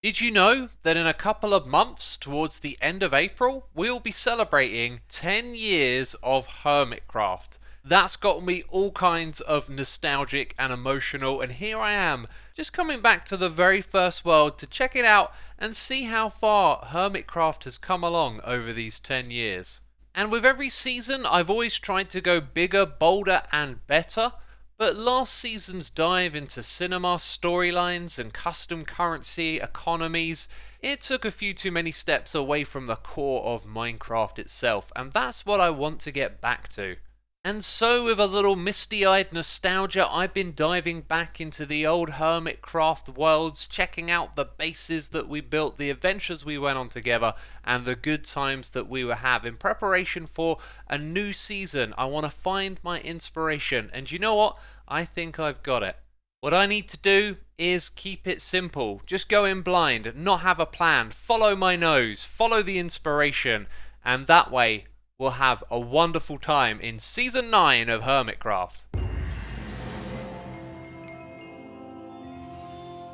Did you know that in a couple of months, towards the end of April, we'll be celebrating 10 years of Hermitcraft? That's got me all kinds of nostalgic and emotional, and here I am, just coming back to the very first world to check it out and see how far Hermitcraft has come along over these 10 years. And with every season, I've always tried to go bigger, bolder, and better. But last season's dive into cinema storylines and custom currency economies, it took a few too many steps away from the core of Minecraft itself, and that's what I want to get back to. And so with a little misty-eyed nostalgia, I've been diving back into the old Hermitcraft worlds, checking out the bases that we built, the adventures we went on together, and the good times that we were having. In preparation for a new season, I want to find my inspiration, and you know what? I think I've got it. What I need to do is keep it simple. Just go in blind, not have a plan, follow my nose, follow the inspiration, and that way we'll have a wonderful time in Season 9 of Hermitcraft.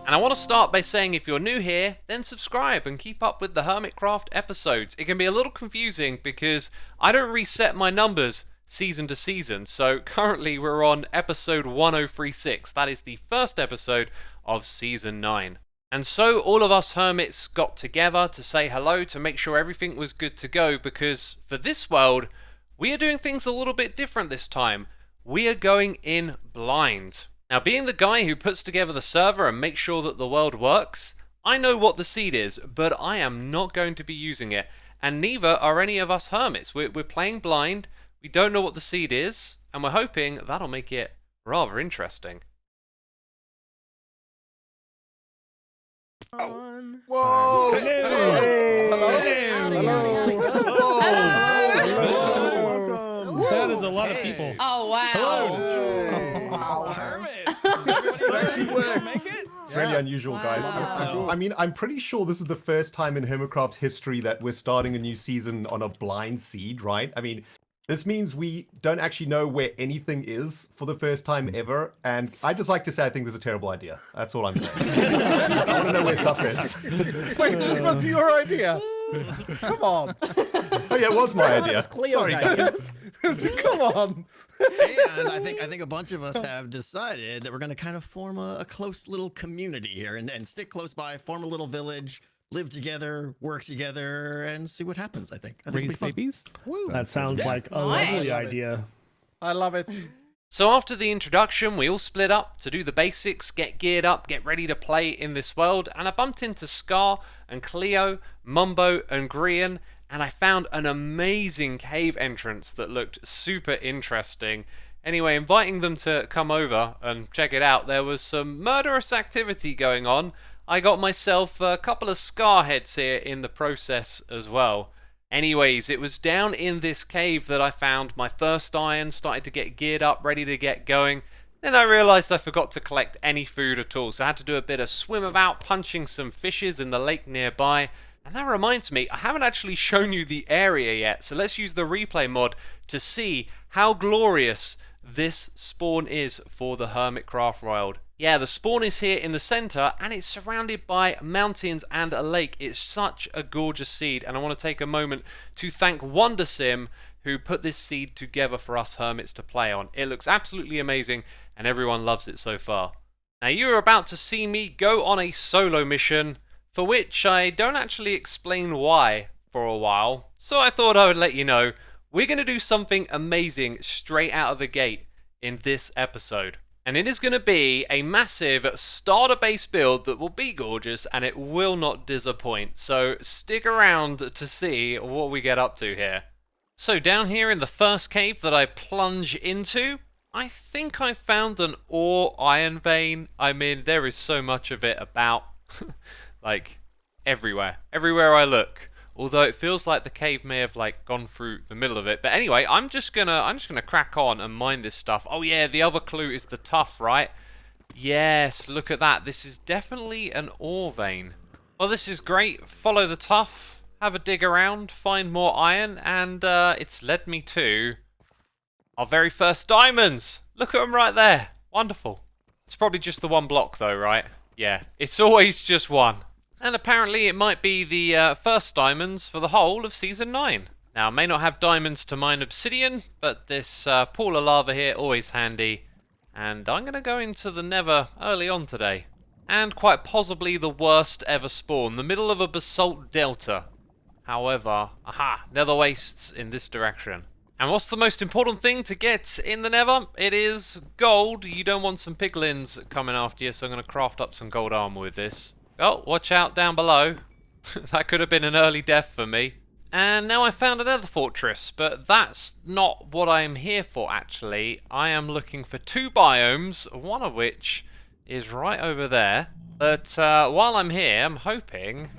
And I want to start by saying if you're new here, then subscribe and keep up with the Hermitcraft episodes. It can be a little confusing because I don't reset my numbers season to season, so currently we're on episode 1036. That is the first episode of Season 9. And so all of us hermits got together to say hello, to make sure everything was good to go, because for this world, we are doing things a little bit different this time. We are going in blind. Now, being the guy who puts together the server and makes sure that the world works, I know what the seed is, but I am not going to be using it. And neither are any of us hermits. We're playing blind, we don't know what the seed is, and we're hoping that'll make it rather interesting. On. Whoa! Hey. Hello! That is a lot of people. Oh, wow. Wow. Hermits! It actually worked. Make it? It's really unusual, guys. Wow. I mean, I'm pretty sure this is the first time in Hermitcraft history that we're starting a new season on a blind seed, right? I mean, this means we don't actually know where anything is for the first time ever, and I just like to say I think this is a terrible idea. That's all I'm saying. I want to know where stuff is. Wait, this was your idea. Come on. Oh yeah, it was my idea. Cleo's Sorry, idea. guys. Come on. And I think a bunch of us have decided that we're going to kind of form a close little community here and stick close by, form a little village, live together, work together, and see what happens, I think it'll Raise be fun. babies? Woo. That sounds Yeah. like a Nice. lovely idea. I love it. So after the introduction, we all split up to do the basics, get geared up, get ready to play in this world, and I bumped into Scar and Cleo, Mumbo and Grian, and I found an amazing cave entrance that looked super interesting. Anyway, inviting them to come over and check it out, there was some murderous activity going on. I got myself a couple of Scar heads here in the process as well. Anyways, it was down in this cave that I found my first iron, started to get geared up, ready to get going. Then I realised I forgot to collect any food at all, so I had to do a bit of swim about, punching some fishes in the lake nearby. And that reminds me, I haven't actually shown you the area yet, so let's use the replay mod to see how glorious this spawn is for the Hermitcraft world. Yeah, the spawn is here in the center and it's surrounded by mountains and a lake. It's such a gorgeous seed, and I want to take a moment to thank WonderSim who put this seed together for us hermits to play on. It looks absolutely amazing and everyone loves it so far. Now you're about to see me go on a solo mission, for which I don't actually explain why for a while, so I thought I would let you know. We're going to do something amazing straight out of the gate in this episode. And it is going to be a massive starter base build that will be gorgeous and it will not disappoint. So stick around to see what we get up to here. So down here in the first cave that I plunge into, I think I found an ore iron vein. I mean, there is so much of it about. Like, everywhere. Everywhere I look. Although it feels like the cave may have like gone through the middle of it. But anyway, I'm just gonna crack on and mine this stuff. Oh yeah, the other clue is the tuff, right? Yes, look at that. This is definitely an ore vein. Well, this is great. Follow the tuff, have a dig around, find more iron, and it's led me to our very first diamonds. Look at them right there. Wonderful. It's probably just the one block though, right? Yeah, it's always just one. And apparently it might be the first diamonds for the whole of Season 9. Now, I may not have diamonds to mine obsidian, but this pool of lava here, always handy. And I'm going to go into the Nether early on today. And quite possibly the worst ever spawn, the middle of a basalt delta. However, aha, nether wastes in this direction. And what's the most important thing to get in the Nether? It is gold. You don't want some piglins coming after you, so I'm going to craft up some gold armor with this. Oh, watch out down below. That could have been an early death for me. And now I found another fortress, but that's not what I'm here for actually. I am looking for 2 biomes, one of which is right over there. But while I'm here, I'm hoping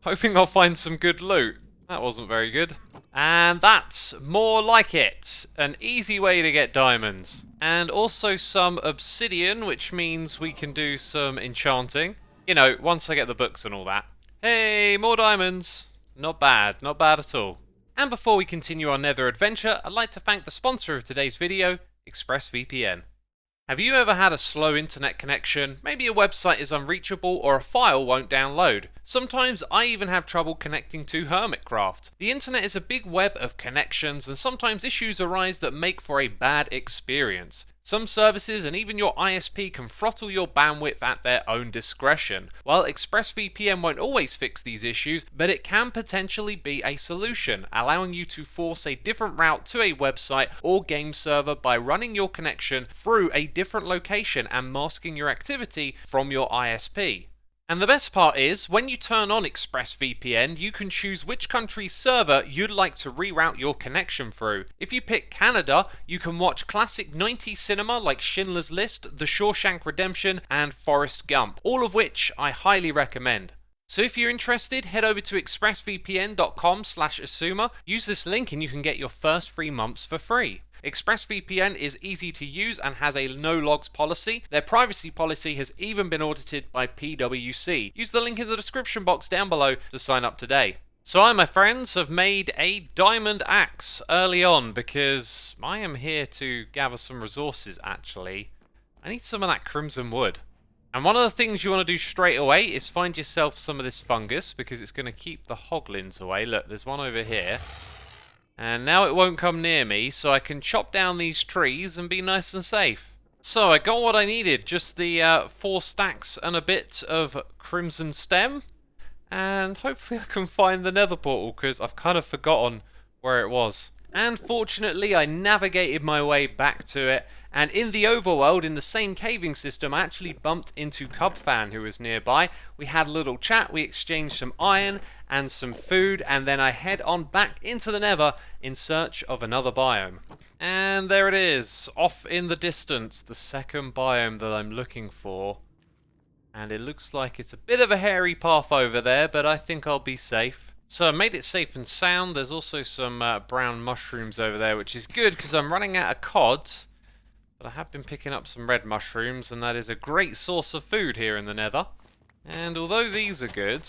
I'll find some good loot. That wasn't very good. And that's more like it. An easy way to get diamonds. And also some obsidian, which means we can do some enchanting. You know, once I get the books and all that. Hey, more diamonds. Not bad, not bad at all. And before we continue our Nether adventure, I'd like to thank the sponsor of today's video, ExpressVPN. Have you ever had a slow internet connection? Maybe a website is unreachable or a file won't download. Sometimes I even have trouble connecting to Hermitcraft. The internet is a big web of connections and sometimes issues arise that make for a bad experience. Some services and even your ISP can throttle your bandwidth at their own discretion. Well, ExpressVPN won't always fix these issues, but it can potentially be a solution, allowing you to force a different route to a website or game server by running your connection through a different location and masking your activity from your ISP. And the best part is, when you turn on ExpressVPN, you can choose which country's server you'd like to reroute your connection through. If you pick Canada, you can watch classic 90s cinema like Schindler's List, The Shawshank Redemption, and Forrest Gump, all of which I highly recommend. So if you're interested, head over to expressvpn.com/Xisuma, use this link and you can get your first 3 months for free. ExpressVPN is easy to use and has a no logs policy. Their privacy policy has even been audited by PwC. Use the link in the description box down below to sign up today. So I, my friends, have made a diamond axe early on because I am here to gather some resources actually. I need some of that crimson wood. And one of the things you want to do straight away is find yourself some of this fungus because it's going to keep the hoglins away. Look, there's one over here. And now it won't come near me, so I can chop down these trees and be nice and safe. So I got what I needed, just the 4 stacks and a bit of crimson stem. And hopefully I can find the nether portal, because I've kind of forgotten where it was. And fortunately I navigated my way back to it, and in the overworld, in the same caving system, I actually bumped into Cubfan, who was nearby. We had a little chat, we exchanged some iron and some food, and then I head on back into the Nether in search of another biome. And there it is, off in the distance, the second biome that I'm looking for. And it looks like it's a bit of a hairy path over there, but I think I'll be safe. So I made it safe and sound. There's also some brown mushrooms over there, which is good because I'm running out of cod. But I have been picking up some red mushrooms, and that is a great source of food here in the Nether. And although these are good,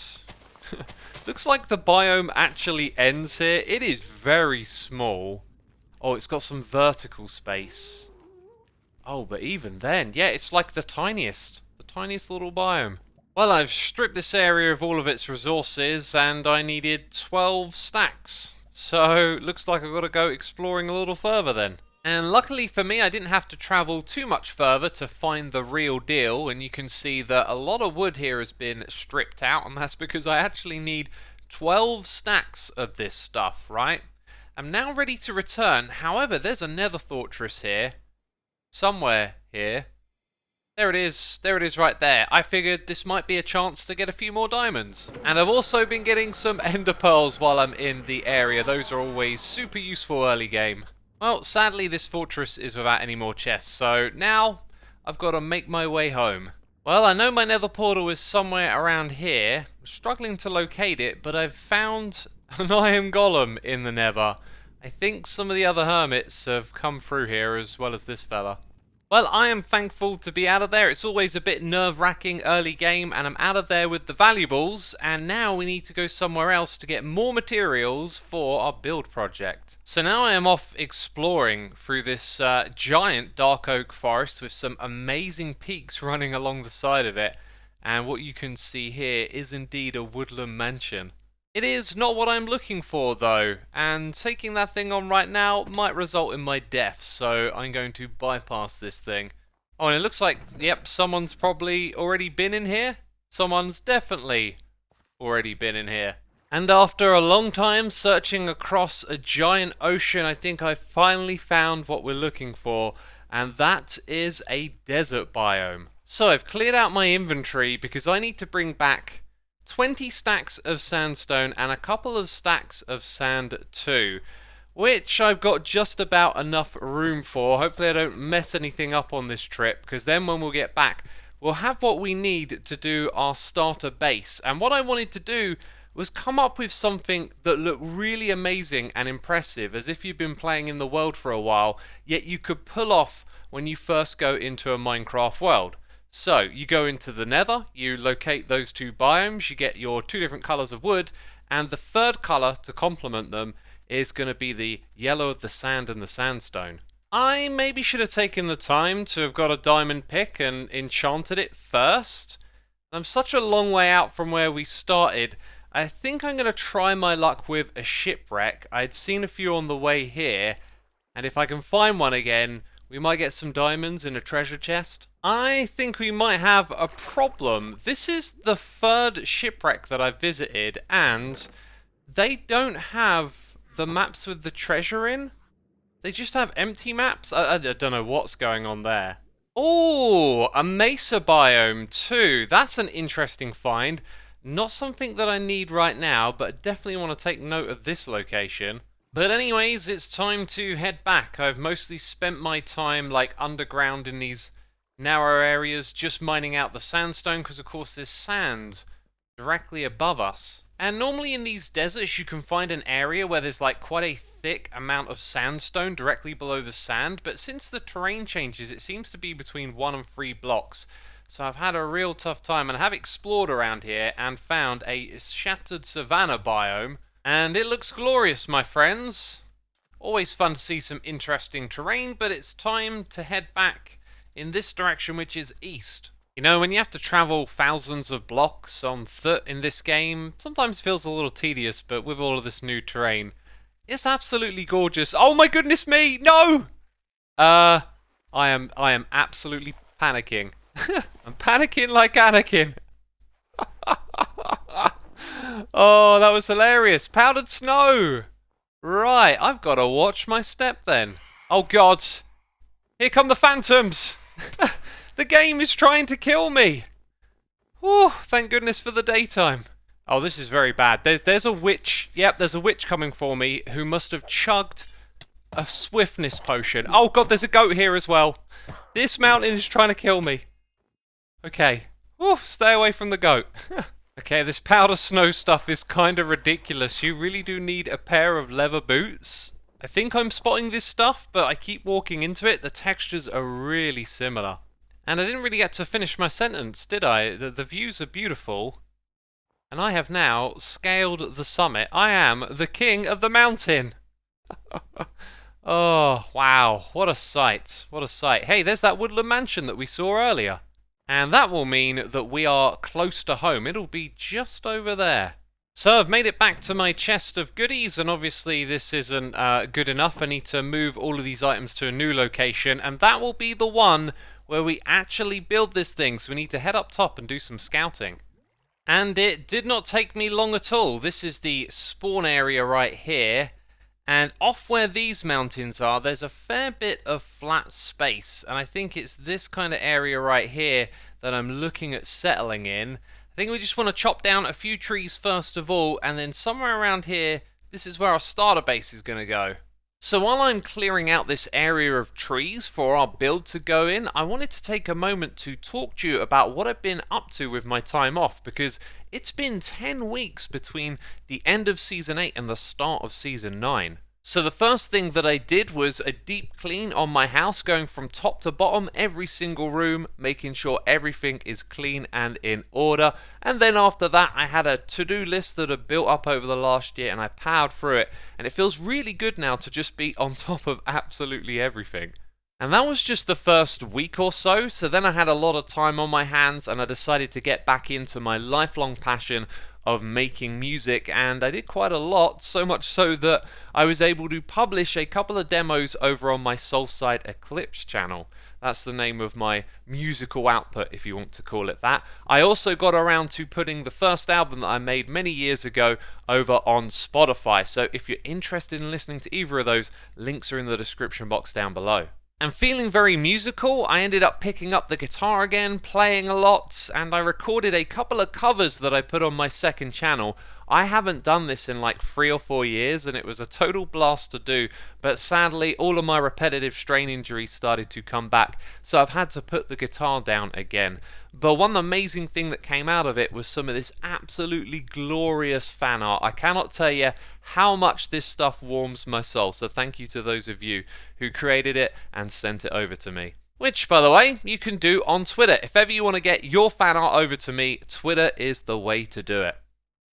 looks like the biome actually ends here. It is very small. Oh, it's got some vertical space. Oh, but even then, yeah, it's like the tiniest little biome. Well, I've stripped this area of all of its resources, and I needed 12 stacks. So, looks like I've got to go exploring a little further then. And luckily for me, I didn't have to travel too much further to find the real deal, and you can see that a lot of wood here has been stripped out, and that's because I actually need 12 stacks of this stuff, right? I'm now ready to return. However, there's a nether fortress here. Somewhere here. There it is right there. I figured this might be a chance to get a few more diamonds. And I've also been getting some ender pearls while I'm in the area. Those are always super useful early game. Well, sadly this fortress is without any more chests, so now I've got to make my way home. Well, I know my nether portal is somewhere around here. I'm struggling to locate it, but I've found an iron golem in the nether. I think some of the other hermits have come through here as well as this fella. Well, I am thankful to be out of there. It's always a bit nerve-wracking early game, and I'm out of there with the valuables, and now we need to go somewhere else to get more materials for our build project. So now I am off exploring through this giant dark oak forest with some amazing peaks running along the side of it, And what you can see here is indeed a woodland mansion. It is not what I'm looking for though, and taking that thing on right now might result in my death, so I'm going to bypass this thing. Oh, and it looks like, yep, someone's probably already been in here. Someone's definitely already been in here. And after a long time searching across a giant ocean, I think I finally found what we're looking for, and that is a desert biome. So I've cleared out my inventory because I need to bring back 20 stacks of sandstone and a couple of stacks of sand too, which I've got just about enough room for. Hopefully I don't mess anything up on this trip, because then when we'll get back, we'll have what we need to do our starter base. And what I wanted to do was come up with something that looked really amazing and impressive, as if you've been playing in the world for a while, yet you could pull off when you first go into a Minecraft world. So, you go into the nether, you locate those two biomes, you get your two different colours of wood, and the third colour to complement them is going to be the yellow of the sand and the sandstone. I maybe should have taken the time to have got a diamond pick and enchanted it first. I'm such a long way out from where we started. I think I'm going to try my luck with a shipwreck. I'd seen a few on the way here, and if I can find one again, we might get some diamonds in a treasure chest. I think we might have a problem. This is the third shipwreck that I've visited, and they don't have the maps with the treasure in. They just have empty maps. I don't know what's going on there. Oh, a mesa biome too. That's an interesting find. Not something that I need right now, but definitely want to take note of this location. But anyways, it's time to head back. I've mostly spent my time like underground in these narrow areas, just mining out the sandstone, because of course there's sand directly above us. And normally in these deserts you can find an area where there's like quite a thick amount of sandstone directly below the sand, but since the terrain changes it seems to be between 1 and 3 blocks. So I've had a real tough time, and I have explored around here and found a shattered savanna biome, and it looks glorious, my friends. Always fun to see some interesting terrain, but it's time to head back in this direction, which is east. You know, when you have to travel thousands of blocks on foot in this game, sometimes feels a little tedious, but with all of this new terrain, it's absolutely gorgeous. Oh my goodness me, no! I am absolutely panicking. I'm panicking like Anakin. Oh, that was hilarious. Powdered snow. Right, I've got to watch my step then. Oh god. Here come the phantoms. The game is trying to kill me. Oh, thank goodness for the daytime. Oh, this is very bad. There's a witch. Yep, there's a witch coming for me who must have chugged a swiftness potion. Oh god, there's a goat here as well. This mountain is trying to kill me. Okay. Ooh, stay away from the goat. Okay, this powder snow stuff is kind of ridiculous. You really do need a pair of leather boots. I think I'm spotting this stuff, but I keep walking into it. The textures are really similar. And I didn't really get to finish my sentence, did I? The views are beautiful. And I have now scaled the summit. I am the king of the mountain. Oh, wow. What a sight. What a sight. Hey, there's that woodland mansion that we saw earlier. And that will mean that we are close to home. It'll be just over there. So I've made it back to my chest of goodies, and obviously this isn't good enough. I need to move all of these items to a new location, and that will be the one where we actually build this thing. So we need to head up top and do some scouting. And it did not take me long at all. This is the spawn area right here. And off where these mountains are, there's a fair bit of flat space. And I think it's this kind of area right here that I'm looking at settling in. I think we just want to chop down a few trees first of all, and then somewhere around here, this is where our starter base is going to go. So while I'm clearing out this area of trees for our build to go in, I wanted to take a moment to talk to you about what I've been up to with my time off, because it's been 10 weeks between the end of Season 8 and the start of Season 9. So the first thing that I did was a deep clean on my house, going from top to bottom, every single room, making sure everything is clean and in order. And then after that, I had a to-do list that had built up over the last year, and I powered through it. And it feels really good now to just be on top of absolutely everything. And that was just the first week or so, so then I had a lot of time on my hands and I decided to get back into my lifelong passion of making music, and I did quite a lot, so much so that I was able to publish a couple of demos over on my Soulside Eclipse channel. That's the name of my musical output, if you want to call it that. I also got around to putting the first album that I made many years ago over on Spotify, so if you're interested in listening to either of those, links are in the description box down below. And feeling very musical, I ended up picking up the guitar again, playing a lot, and I recorded a couple of covers that I put on my second channel. I haven't done this in like 3 or 4 years, and it was a total blast to do, but sadly all of my repetitive strain injuries started to come back, so I've had to put the guitar down again. But one amazing thing that came out of it was some of this absolutely glorious fan art. I cannot tell you how much this stuff warms my soul, so thank you to those of you who created it and sent it over to me. Which, by the way, you can do on Twitter. If ever you want to get your fan art over to me, Twitter is the way to do it.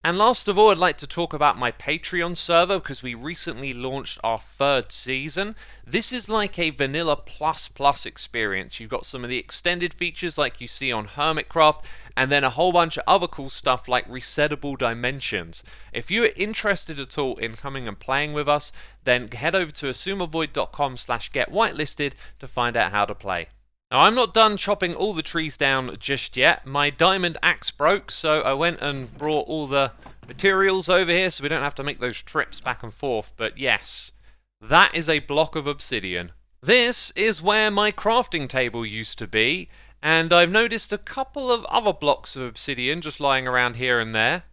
And last of all, I'd like to talk about my Patreon server, because we recently launched our 3rd season. This is like a vanilla plus experience. You've got some of the extended features like you see on Hermitcraft, and then a whole bunch of other cool stuff like resettable dimensions. If you are interested at all in coming and playing with us, then head over to xisumavoid.com/get-whitelisted to find out how to play. Now, I'm not done chopping all the trees down just yet. My diamond axe broke, so I went and brought all the materials over here so we don't have to make those trips back and forth. But yes, that is a block of obsidian. This is where my crafting table used to be, and I've noticed a couple of other blocks of obsidian just lying around here and there.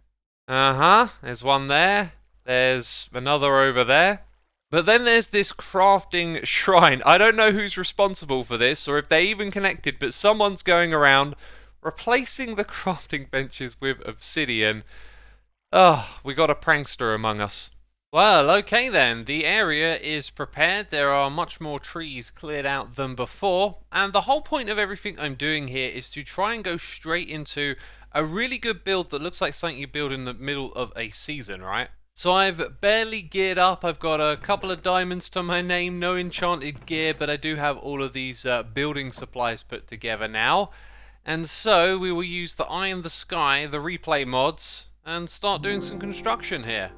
There's one there. There's another over there. But then there's this crafting shrine. I don't know who's responsible for this or if they're even connected, but someone's going around replacing the crafting benches with obsidian. Oh, we got a prankster among us. Well, okay then, the area is prepared. There are much more trees cleared out than before, and the whole point of everything I'm doing here is to try and go straight into a really good build that looks like something you build in the middle of a season, right? So I've barely geared up. I've got a couple of diamonds to my name, no enchanted gear, but I do have all of these building supplies put together now. And so we will use the Eye in the Sky, the replay mods, and start doing some construction here.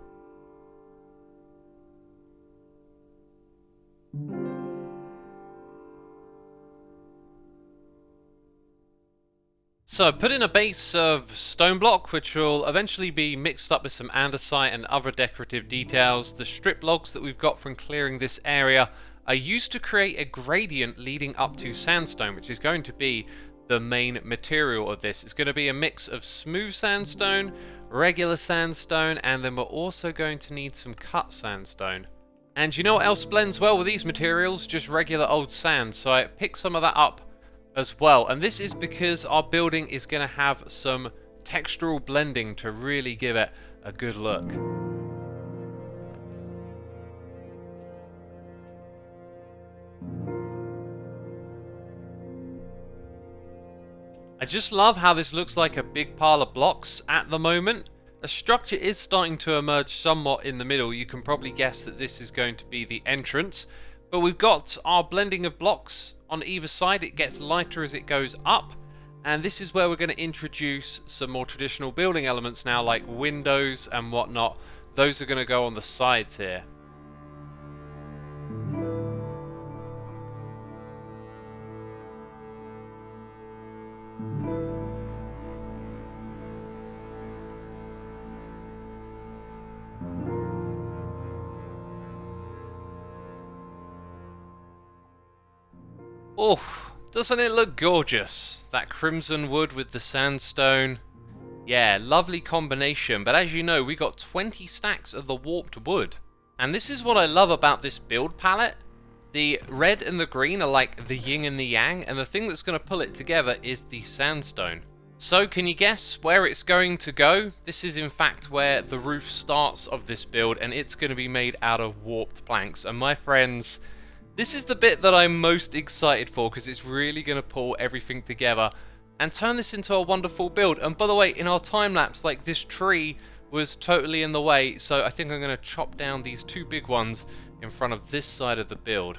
So I put in a base of stone block, which will eventually be mixed up with some andesite and other decorative details. The strip logs that we've got from clearing this area are used to create a gradient leading up to sandstone, which is going to be the main material of this. It's going to be a mix of smooth sandstone, regular sandstone, and then we're also going to need some cut sandstone. And you know what else blends well with these materials? Just regular old sand. So I picked some of that up as well, and this is because our building is going to have some textural blending to really give it a good look. I just love how this looks like a big pile of blocks at the moment. A structure is starting to emerge somewhat in the middle. You can probably guess that this is going to be the entrance, but we've got our blending of blocks on either side. It gets lighter as it goes up, and this is where we're going to introduce some more traditional building elements now, like windows and whatnot. Those are going to go on the sides here. Oh, doesn't it look gorgeous? That crimson wood with the sandstone. Yeah, lovely combination. But as you know, we got 20 stacks of the warped wood. And this is what I love about this build palette. The red and the green are like the yin and the yang, and the thing that's going to pull it together is the sandstone. So can you guess where it's going to go? This is in fact where the roof starts of this build, and it's going to be made out of warped planks. And my friends, this is the bit that I'm most excited for, because it's really going to pull everything together and turn this into a wonderful build. And by the way, in our time lapse, like, this tree was totally in the way, so I think I'm going to chop down these two big ones in front of this side of the build.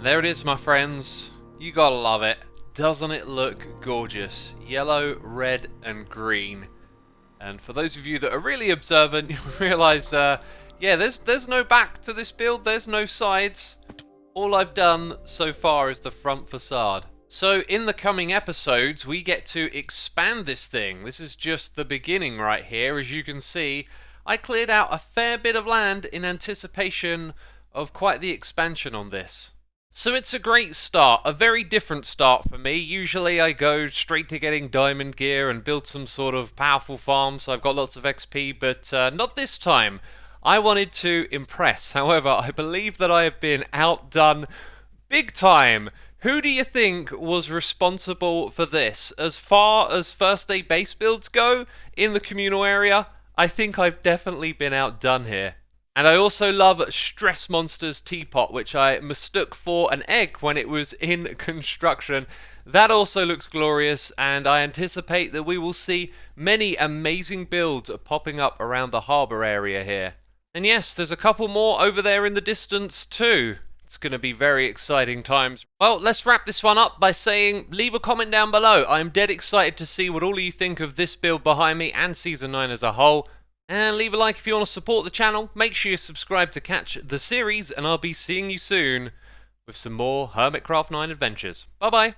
There it is, my friends. You gotta love it. Doesn't it look gorgeous? Yellow, red, and green. And for those of you that are really observant, you'll realise, yeah, there's no back to this build, there's no sides. All I've done so far is the front facade. So in the coming episodes, we get to expand this thing. This is just the beginning right here. As you can see, I cleared out a fair bit of land in anticipation of quite the expansion on this. So it's a great start, a very different start for me. Usually I go straight to getting diamond gear and build some sort of powerful farm, so I've got lots of XP, but not this time. I wanted to impress. However, I believe that I have been outdone big time. Who do you think was responsible for this? As far as first day base builds go in the communal area, I think I've definitely been outdone here. And I also love Stress Monster's teapot, which I mistook for an egg when it was in construction. That also looks glorious, and I anticipate that we will see many amazing builds popping up around the harbour area here. And yes, there's a couple more over there in the distance too. It's going to be very exciting times. Well, let's wrap this one up by saying, leave a comment down below. I'm dead excited to see what all of you think of this build behind me and Season 9 as a whole. And leave a like if you want to support the channel. Make sure you subscribe to catch the series, and I'll be seeing you soon with some more Hermitcraft 9 adventures. Bye bye.